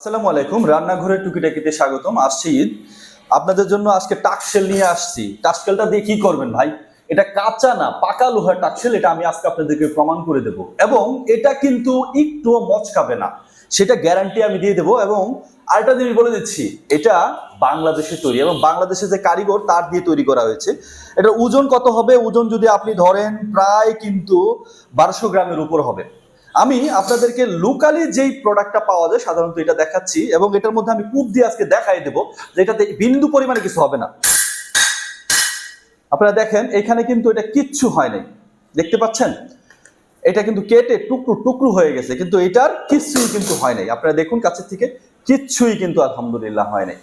আসসালামু আলাইকুম, রান্নাঘরের টুকিটাকিতে স্বাগতম। আসছি ঈদ, আপনাদের জন্য আজকে টাকশেল নিয়ে আসছি। টাকশেলটা দিয়ে কি করবেন ভাই? এটা কাঁচা না, পাকা লোহার টাকশেল। এটা আমি আজকে আপনাদেরকে প্রমাণ করে দেব, এবং এটা কিন্তু একটুও মচকাবে না, সেটা গ্যারান্টি আমি দিয়ে দেবো। এবং আরেকটা জিনিস বলে দিচ্ছি, এটা বাংলাদেশে তৈরি এবং বাংলাদেশে যে কারিগর তার দিয়ে তৈরি করা হয়েছে। এটার ওজন কত হবে? ওজন যদি আপনি ধরেন প্রায় কিন্তু 1200 গ্রামের উপর হবে। আমি আপনাদেরকে লোকালি যেই প্রোডাক্টটা পাওয়া যায় সাধারণত এটা দেখাচ্ছি, এবং এটার মধ্যে আমি কূপ দিয়ে আজকে দেখাই দেবো যে এটাতে বিন্দু পরিমাণে কিছু হবে না। আপনারা দেখেন এখানে কিন্তু এটা কিচ্ছু হয় নাই, দেখতে পাচ্ছেন? এটা কিন্তু কেটে টুকরো টুকরো হয়ে গেছে, কিন্তু এটার কিচ্ছুই কিন্তু হয় নাই। আপনারা দেখুন কাছের থেকে, কিচ্ছুই কিন্তু আলহামদুলিল্লাহ হয় নাই।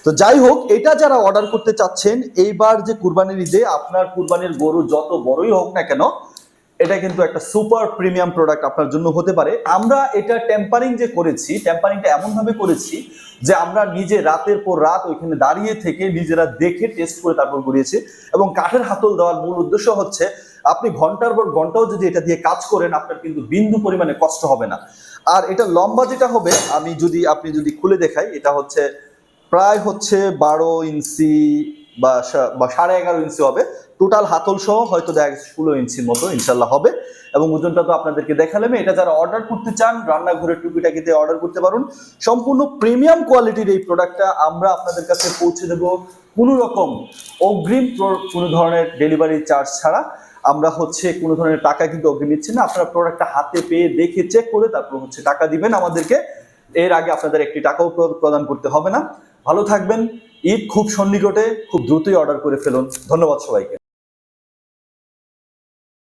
তো যাই হোক, এটা যারা অর্ডার করতে চাচ্ছেন এইবার যে কুরবানির ঈদে, আপনার কুরবানির গরু যত বড়ই হোক না কেন, এটা কিন্তু একটা সুপার প্রিমিয়াম প্রোডাক্ট আপনার জন্য হতে পারে। আমরা এটা টেম্পারিং যে করেছি, টেম্পারিংটা এমন ভাবে করেছি যে আমরা নিজে রাতের পর রাত ওইখানে দাঁড়িয়ে থেকে নিজেরা দেখে টেস্ট করে তারপর করিয়েছি। এবং কাঠের হাতল দেওয়ার মূল উদ্দেশ্য হচ্ছে আপনি ঘন্টার পর ঘন্টাও যদি এটা দিয়ে কাজ করেন, আপনার কিন্তু বিন্দু পরিমাণে কষ্ট হবে না। আর এটা লম্বা যেটা হবে, আপনি যদি খুলে দেখাই, এটা হচ্ছে প্রায় হচ্ছে 12 ইঞ্চি বা 11.5 ইঞ্চি হবে। টোটাল হাতল সহ হয়তো 16 ইঞ্চির মতো ইনশাল্লাহ হবে। এবং ওজনটা তো আপনাদেরকে দেখালাম। এটা যারা অর্ডার করতে চান রান্নাঘরের টুকিটাকিতে অর্ডার করতে পারুন। সম্পূর্ণ প্রিমিয়াম কোয়ালিটির এই প্রোডাক্টটা আমরা আপনাদের কাছে পৌঁছে দেব কোনো রকম অগ্রিম কোনো ধরনের ডেলিভারি চার্জ ছাড়া। আমরা হচ্ছে কোনো ধরনের টাকা কিন্তু অগ্রিম নিচ্ছি না। আপনারা প্রোডাক্টটা হাতে পেয়ে দেখে চেক করে তারপর হচ্ছে টাকা দিবেন আমাদেরকে। এর আগে আপনাদের একটি টাকাও প্রদান করতে হবে না। ভালো থাকবেন। ঈদ খুব সন্নিকটে, খুব দ্রুতই অর্ডার করে ফেলুন। ধন্যবাদ সবাইকে।